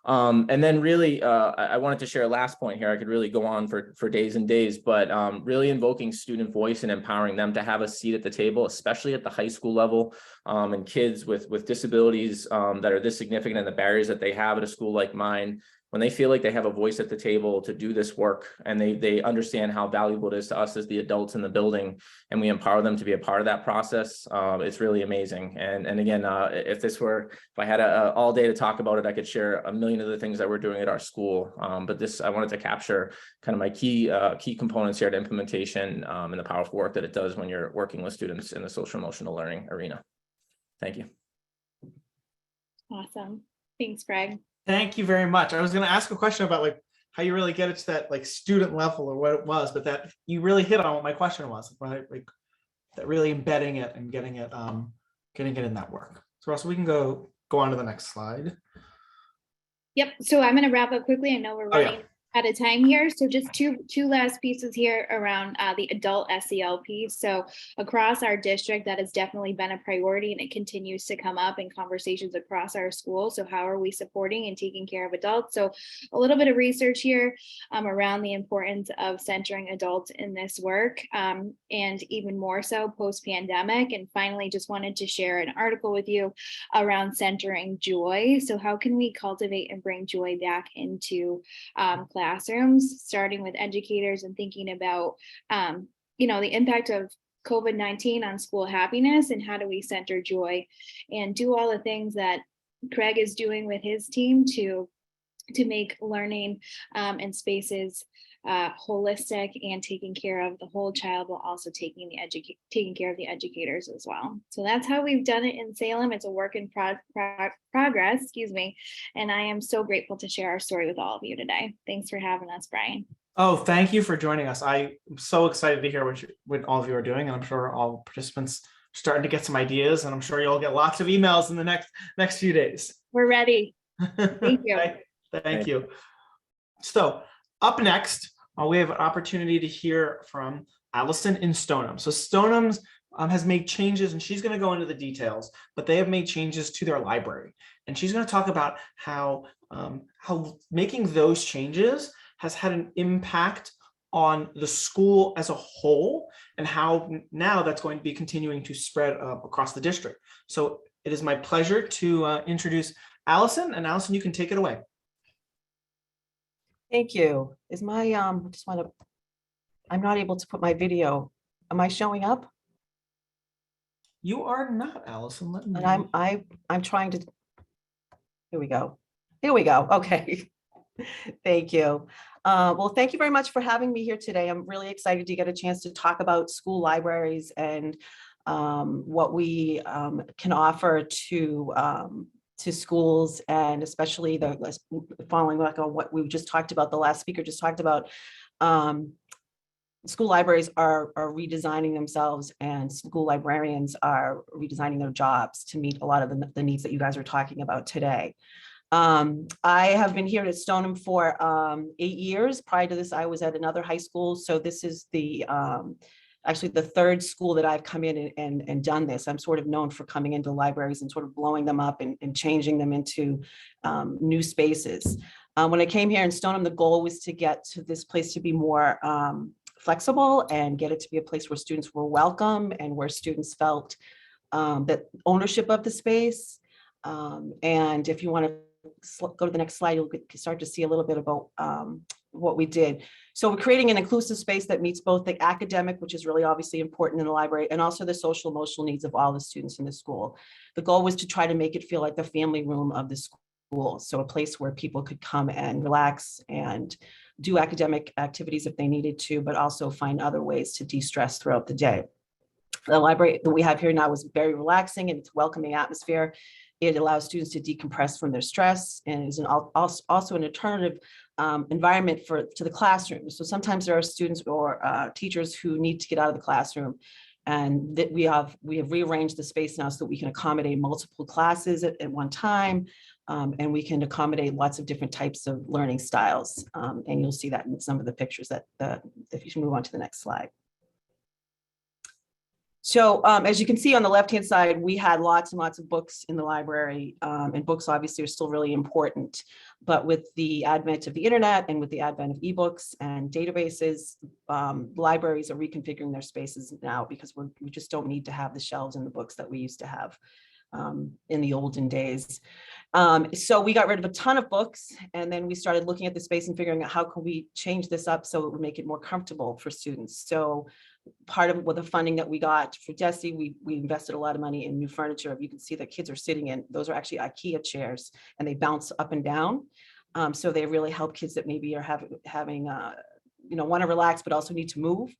And then really, I wanted to share a last point here. I could really go on for days and days, but really invoking student voice and empowering them to have a seat at the table, especially at the high school level, and kids with disabilities that are this significant, and the barriers that they have at a school like mine. When they feel like they have a voice at the table to do this work, and they understand how valuable it is to us as the adults in the building, and we empower them to be a part of that process, it's really amazing. And again, if I had all day to talk about it, I could share a million of the things that we're doing at our school. But I wanted to capture kind of my key components here to implementation, and the powerful work that it does when you're working with students in the social emotional learning arena. Thank you. Awesome. Thanks, Greg. Thank you very much. I was going to ask a question about how you really get it to that student level or what it was, but that you really hit on what my question was, right? That really embedding it and getting it in that work. So Russell, we can go on to the next slide. Yep. So I'm going to wrap up quickly. I know we're running out of time here. So just two last pieces here around the adult SEL piece. So across our district, that has definitely been a priority, and it continues to come up in conversations across our schools. So how are we supporting and taking care of adults? So a little bit of research here around the importance of centering adults in this work, and even more so post-pandemic. And finally, just wanted to share an article with you around centering joy. So how can we cultivate and bring joy back into classrooms, starting with educators and thinking about, the impact of COVID-19 on school happiness, and how do we center joy and do all the things that Craig is doing with his team to make learning and spaces holistic and taking care of the whole child, while also taking care of the educators as well. So that's how we've done it in Salem. It's a work in progress, and I am so grateful to share our story with all of you today. Thanks for having us, Brian. Oh, thank you for joining us. I'm so excited to hear what all of you are doing, and I'm sure all participants are starting to get some ideas, and I'm sure you'll get lots of emails in the next few days. We're ready. Thank you. Thank you. So up next, we have an opportunity to hear from Allison in Stoneham. So Stoneham has made changes, and she's going to go into the details, but they have made changes to their library. And she's going to talk about how making those changes has had an impact on the school as a whole, and how now that's going to be continuing to spread across the district. So it is my pleasure to introduce Allison, and Allison, you can take it away. Thank you. Is my I'm not able to put my video. Am I showing up? You are not, Allison. Let me. And I'm trying to. Here we go. Okay. Thank you. Well, thank you very much for having me here today. I'm really excited to get a chance to talk about school libraries and what we can offer to schools, and especially following up on what we just talked about, the last speaker just talked about. School libraries are redesigning themselves, and school librarians are redesigning their jobs to meet a lot of the needs that you guys are talking about today. I have been here at Stoneham for 8 years. Prior to this, I was at another high school. So this is actually the third school that I've come in and done this. I'm sort of known for coming into libraries and sort of blowing them up and changing them into new spaces. When I came here in Stoneham, the goal was to get to this place to be more flexible and get it to be a place where students were welcome and where students felt that ownership of the space. And if you want to go to the next slide, you'll start to see a little bit about what we did. So we're creating an inclusive space that meets both the academic, which is really obviously important in the library, and also the social emotional needs of all the students in the school. The goal was to try to make it feel like the family room of the school. So a place where people could come and relax and do academic activities if they needed to, but also find other ways to de-stress throughout the day. The library that we have here now is very relaxing and it's a welcoming atmosphere. It allows students to decompress from their stress and is also an alternative environment to the classroom. So sometimes there are students or teachers who need to get out of the classroom, and that we have rearranged the space now so that we can accommodate multiple classes at one time, and we can accommodate lots of different types of learning styles. And you'll see that in some of the pictures that if you should move on to the next slide. So as you can see on the left-hand side, we had lots and lots of books in the library, and books obviously are still really important. But with the advent of the internet and with the advent of ebooks and databases, libraries are reconfiguring their spaces now because we just don't need to have the shelves and the books that we used to have in the olden days. So we got rid of a ton of books, and then we started looking at the space and figuring out how can we change this up so it would make it more comfortable for students. So part of what the funding that we got for DESE, we invested a lot of money in new furniture. You can see that kids are sitting in, those are actually IKEA chairs, and they bounce up and down. So they really help kids that maybe are having want to relax, but also need to move.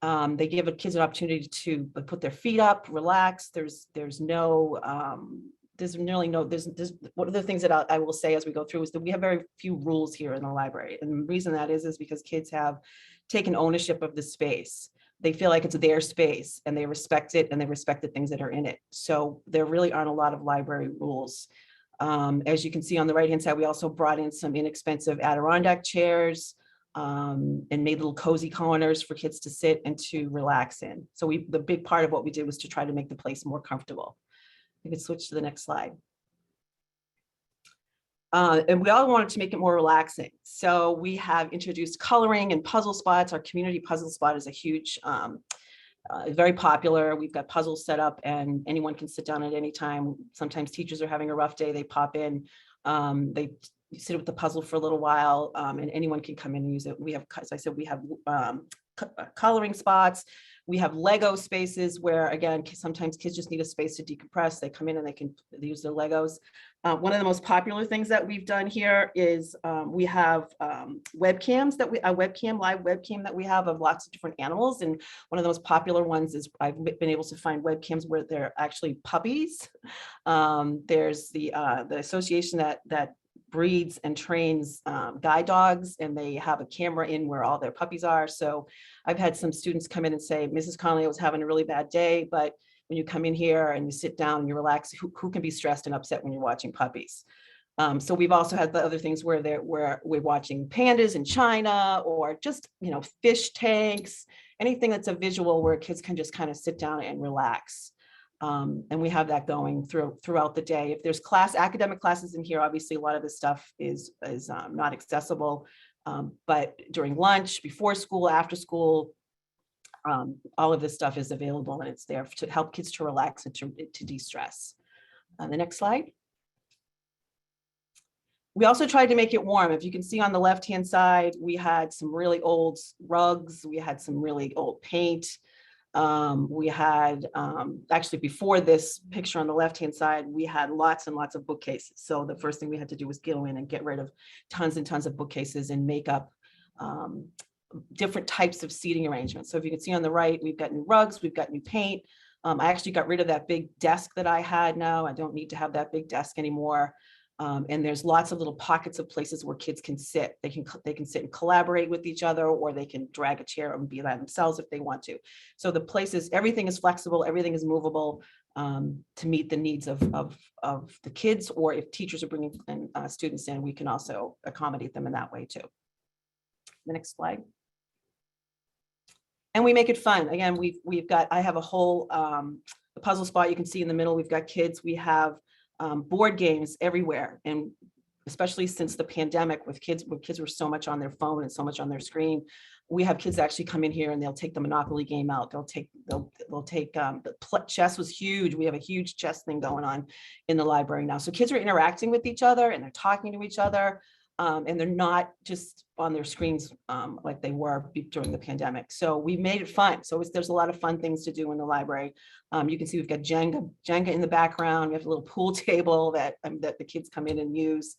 They give kids an opportunity to put their feet up, relax. There's one of the things that I will say as we go through is that we have very few rules here in the library. And the reason that is because kids have taken ownership of the space. They feel like it's their space and they respect it and they respect the things that are in it. So there really aren't a lot of library rules. As you can see on the right-hand side, we also brought in some inexpensive Adirondack chairs and made little cozy corners for kids to sit and to relax in. So the big part of what we did was to try to make the place more comfortable. You could switch to the next slide. And we all wanted to make it more relaxing. So we have introduced coloring and puzzle spots. Our community puzzle spot is a huge, very popular. We've got puzzles set up and anyone can sit down at any time. Sometimes teachers are having a rough day, they pop in, they sit with the puzzle for a little while, and anyone can come in and use it. We have, as I said, we have coloring spots. We have Lego spaces where, again, sometimes kids just need a space to decompress. They come in and they use their Legos. One of the most popular things that we've done here is we have webcams live webcam that we have of lots of different animals. And one of the most popular ones is I've been able to find webcams where they're actually puppies. There's the association that breeds and trains guide dogs, and they have a camera in where all their puppies are. So I've had some students come in and say, Mrs. Connolly, I was having a really bad day, but when you come in here and you sit down and you relax, who can be stressed and upset when you're watching puppies? So we've also had the other things where we're watching pandas in China, or just, fish tanks, anything that's a visual where kids can just kind of sit down and relax. And we have that going throughout the day. If there's academic classes in here, obviously a lot of this stuff is not accessible. But during lunch, before school, after school, all of this stuff is available, and it's there to help kids to relax and to de-stress. The next slide. We also tried to make it warm. If you can see on the left-hand side, we had some really old rugs. We had some really old paint. We had, actually before this picture on the left-hand side, we had lots and lots of bookcases. So the first thing we had to do was go in and get rid of tons and tons of bookcases and make up different types of seating arrangements. So if you can see on the right, we've got new rugs, we've got new paint. I actually got rid of that big desk that I had now. I don't need to have that big desk anymore. And there's lots of little pockets of places where kids can sit. They can sit and collaborate with each other, or they can drag a chair and be by themselves if they want to. So the places, everything is flexible, everything is movable to meet the needs of the kids, or if teachers are bringing students in, we can also accommodate them in that way too. The next slide. And we make it fun. Again, I have a whole the puzzle spot you can see in the middle. We've got kids, we have board games everywhere, and especially since the pandemic, with kids were so much on their phone and so much on their screen, we have kids actually come in here and they'll take the Monopoly game out. They'll take chess was huge. We have a huge chess thing going on in the library now. So kids are interacting with each other and they're talking to each other. And they're not just on their screens like they were during the pandemic. So we made it fun. So there's a lot of fun things to do in the library. You can see we've got Jenga in the background. We have a little pool table that the kids come in and use.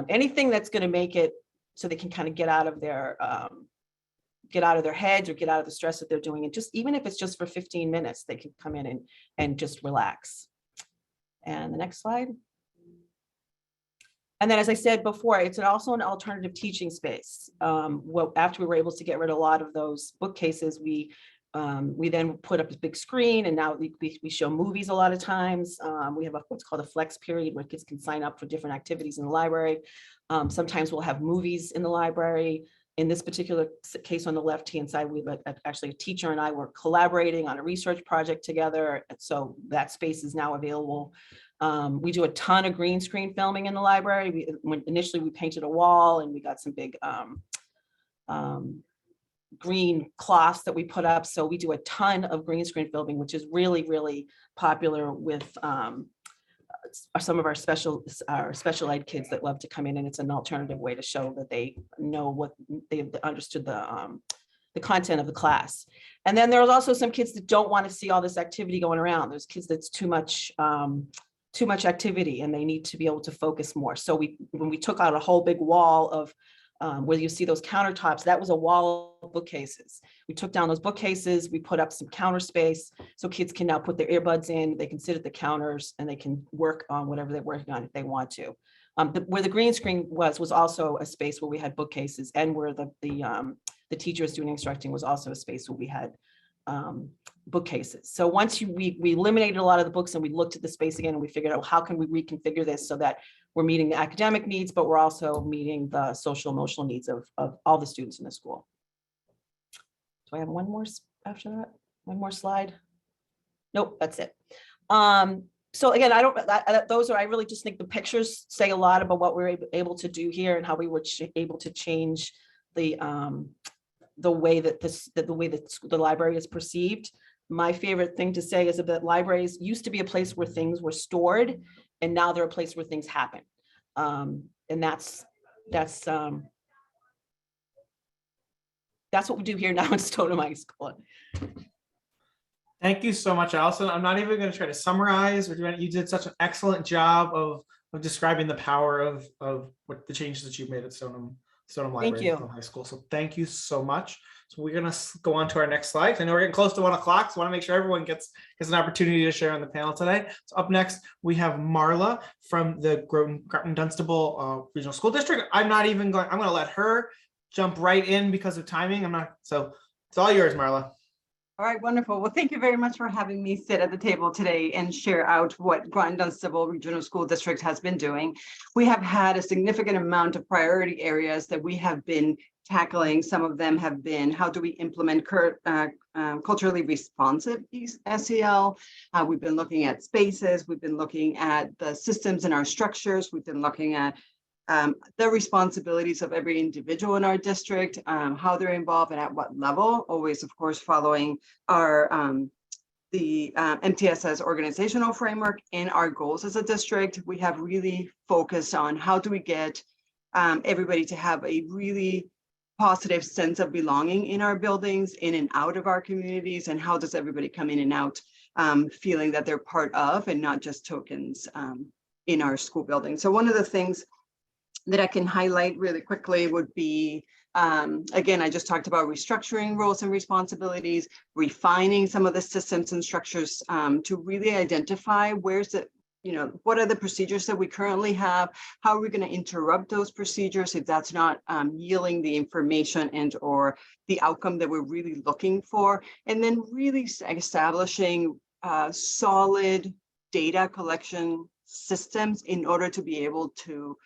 Anything that's going to make it so they can kind of get out of their heads or get out of the stress that they're doing. And just even if it's just for 15 minutes, they can come in and just relax. And the next slide. And then, as I said before, it's also an alternative teaching space. After we were able to get rid of a lot of those bookcases, we then put up a big screen, and now we show movies a lot of times. We have what's called a flex period where kids can sign up for different activities in the library. Sometimes we'll have movies in the library. In this particular case on the left-hand side, we have actually a teacher and I were collaborating on a research project together. So that space is now available. We do a ton of green screen filming in the library. Initially we painted a wall and we got some big green cloths that we put up. So we do a ton of green screen filming, which is really, really popular with some of our special ed kids that love to come in, and it's an alternative way to show that they know what they've understood the content of the class. And then there's also some kids that don't want to see all this activity going around. There's kids that's too much activity and they need to be able to focus more. So when we took out a whole big wall of where you see those countertops, that was a wall of bookcases. We took down those bookcases, we put up some counter space so kids can now put their earbuds in, they can sit at the counters and they can work on whatever they're working on if they want to. Where the green screen was also a space where we had bookcases, and where the teachers doing instructing was also a space where we had bookcases. So once we eliminated a lot of the books and we looked at the space again and we figured out how can we reconfigure this so that we're meeting the academic needs, but we're also meeting the social emotional needs of all the students in the school. Do I have one more after that? One more slide? Nope, that's it. So again, I really just think the pictures say a lot about what we're able to do here and how we were able to change the way that the library is perceived. My favorite thing to say is that libraries used to be a place where things were stored, and now they're a place where things happen. And that's what we do here now in Stoneham High School. Thank you so much, Allison. I'm not even going to try to summarize. You did such an excellent job of describing the power of what the changes that you've made at Stoneham Library and High School. So thank you so much. So we're going to go on to our next slide. I know we're getting close to 1 o'clock, so I want to make sure everyone gets an opportunity to share on the panel today. So up next, we have Marla from the Groton Dunstable Regional School District. I'm going to let her jump right in because of timing. So it's all yours, Marla. All right, wonderful. Well, thank you very much for having me sit at the table today and share out what Groton Dunstable Regional School District has been doing. We have had a significant amount of priority areas that we have been tackling. Some of them have been, how do we implement culturally responsive SEL? We've been looking at spaces. We've been looking at the systems in our structures. We've been looking at the responsibilities of every individual in our district, how they're involved and at what level, always, of course, following our the MTSS organizational framework and our goals as a district. We have really focused on how do we get everybody to have a really positive sense of belonging in our buildings, in and out of our communities, and how does everybody come in and out feeling that they're part of and not just tokens in our school building. So one of the things that I can highlight really quickly would be, again, I just talked about restructuring roles and responsibilities, refining some of the systems and structures to really identify what are the procedures that we currently have, how are we going to interrupt those procedures if that's not yielding the information and or the outcome that we're really looking for, and then really establishing solid data collection systems in order to be able to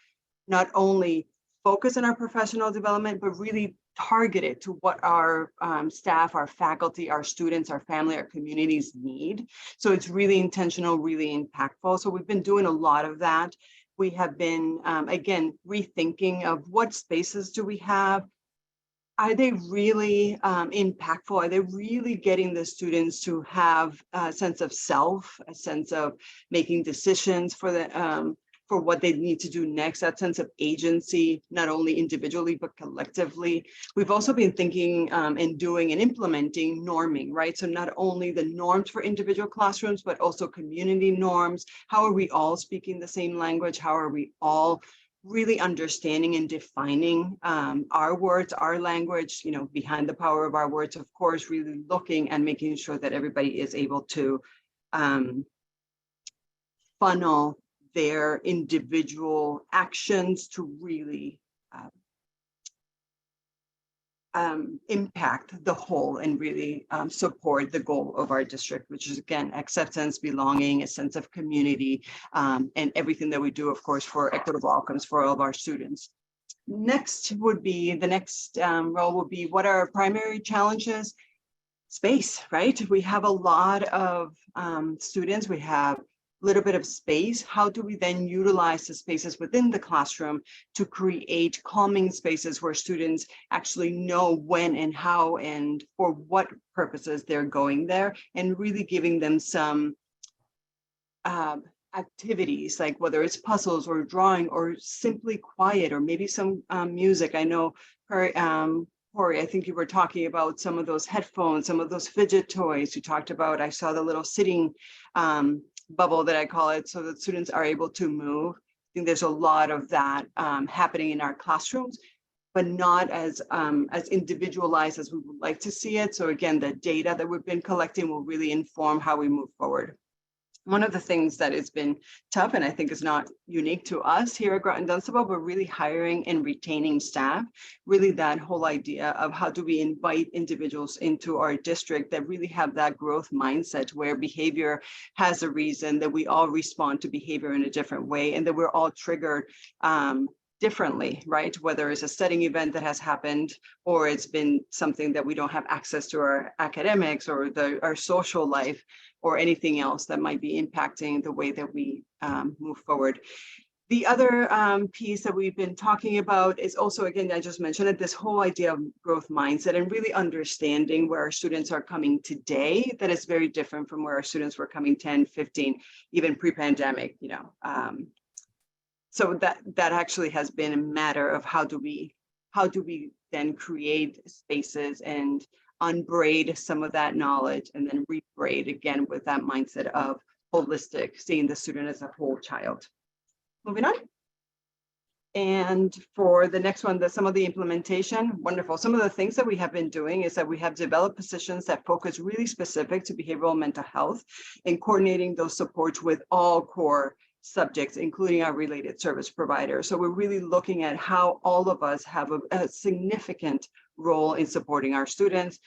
not only focus on our professional development, but really target it to what our staff, our faculty, our students, our family, our communities need. So it's really intentional, really impactful. So we've been doing a lot of that. We have been, again, rethinking of what spaces do we have? Are they really impactful? Are they really getting the students to have a sense of self, a sense of making decisions for for what they need to do next, that sense of agency, not only individually, but collectively. We've also been thinking and doing and implementing norming, right? So not only the norms for individual classrooms, but also community norms. How are we all speaking the same language? How are we all really understanding and defining our words, our language, you know, behind the power of our words, of course, really looking and making sure that everybody is able to funnel their individual actions to really impact the whole and really support the goal of our district, which is, again, acceptance, belonging, a sense of community, and everything that we do, of course, for equitable outcomes for all of our students. Next would be, the next role would be, what are our primary challenges? Space, right? We have a lot of students, we have a little bit of space. How do we then utilize the spaces within the classroom to create calming spaces where students actually know when and how and for what purposes they're going there, and really giving them some activities, like whether it's puzzles or drawing or simply quiet, or maybe some music. I know Corey, I think you were talking about some of those headphones, some of those fidget toys you talked about. I saw the little sitting bubble that I call it, so that students are able to move. I think there's a lot of that happening in our classrooms, but not as individualized as we would like to see it. So again, the data that we've been collecting will really inform how we move forward. One of the things that has been tough, and I think is not unique to us here at Groton Dunstable, but really hiring and retaining staff, really that whole idea of how do we invite individuals into our district that really have that growth mindset, where behavior has a reason, that we all respond to behavior in a different way, and that we're all triggered differently, right? Whether it's a studying event that has happened, or it's been something that we don't have access to our academics or our social life, or anything else that might be impacting the way that we move forward. The other piece that we've been talking about is also, again, I just mentioned it, this whole idea of growth mindset and really understanding where our students are coming today, that is very different from where our students were coming 10, 15, even pre-pandemic, you know. So that actually has been a matter of how do we then create spaces and unbraid some of that knowledge, and then rebraid again with that mindset of holistic, seeing the student as a whole child. Moving on. And for the next one, some of the implementation, wonderful. Some of the things that we have been doing is that we have developed positions that focus really specific to behavioral mental health, and coordinating those supports with all core subjects, including our related service providers. So we're really looking at how all of us have a significant role in supporting our students.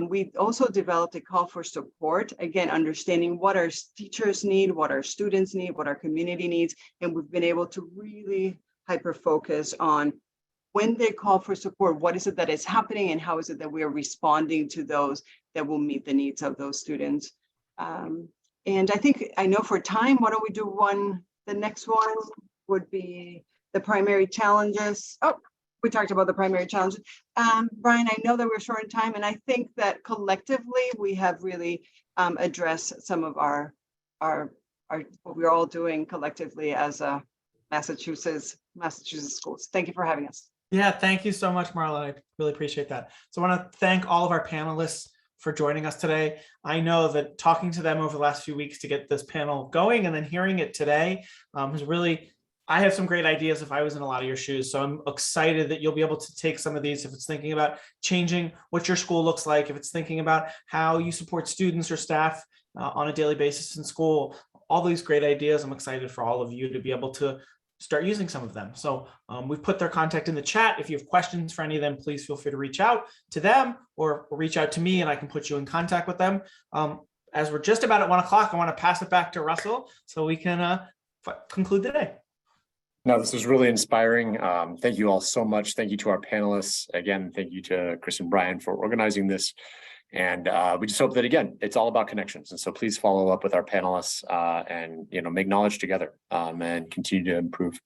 We also developed a call for support, again, understanding what our teachers need, what our students need, what our community needs, and we've been able to really hyper focus on when they call for support, what is it that is happening, and how is it that we are responding to those that will meet the needs of those students. And I know for time, why don't we do one? The next one would be the primary challenges. Oh, we talked about the primary challenges. Brian, I know that we're short on time, and I think that collectively we have really addressed some of our what we're all doing collectively as a Massachusetts schools. Thank you for having us. Yeah, thank you so much, Marla. I really appreciate that. So I want to thank all of our panelists for joining us today. I know that talking to them over the last few weeks to get this panel going, and then hearing it today has really, I have some great ideas if I was in a lot of your shoes. So I'm excited that you'll be able to take some of these, if it's thinking about changing what your school looks like, if it's thinking about how you support students or staff on a daily basis in school, all these great ideas. I'm excited for all of you to be able to start using some of them. So we've put their contact in the chat. If you have questions for any of them, please feel free to reach out to them or reach out to me, and I can put you in contact with them. As we're just about at 1 o'clock, I want to pass it back to Russell so we can conclude the day. No, this was really inspiring. Thank you all so much. Thank you to our panelists. Again, thank you to Chris and Brian for organizing this. And we just hope that, again, it's all about connections. And so please follow up with our panelists and, make knowledge together and continue to improve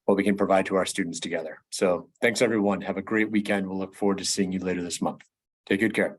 what we can provide to our students together. So thanks, everyone. Have a great weekend. We'll look forward to seeing you later this month. Take good care.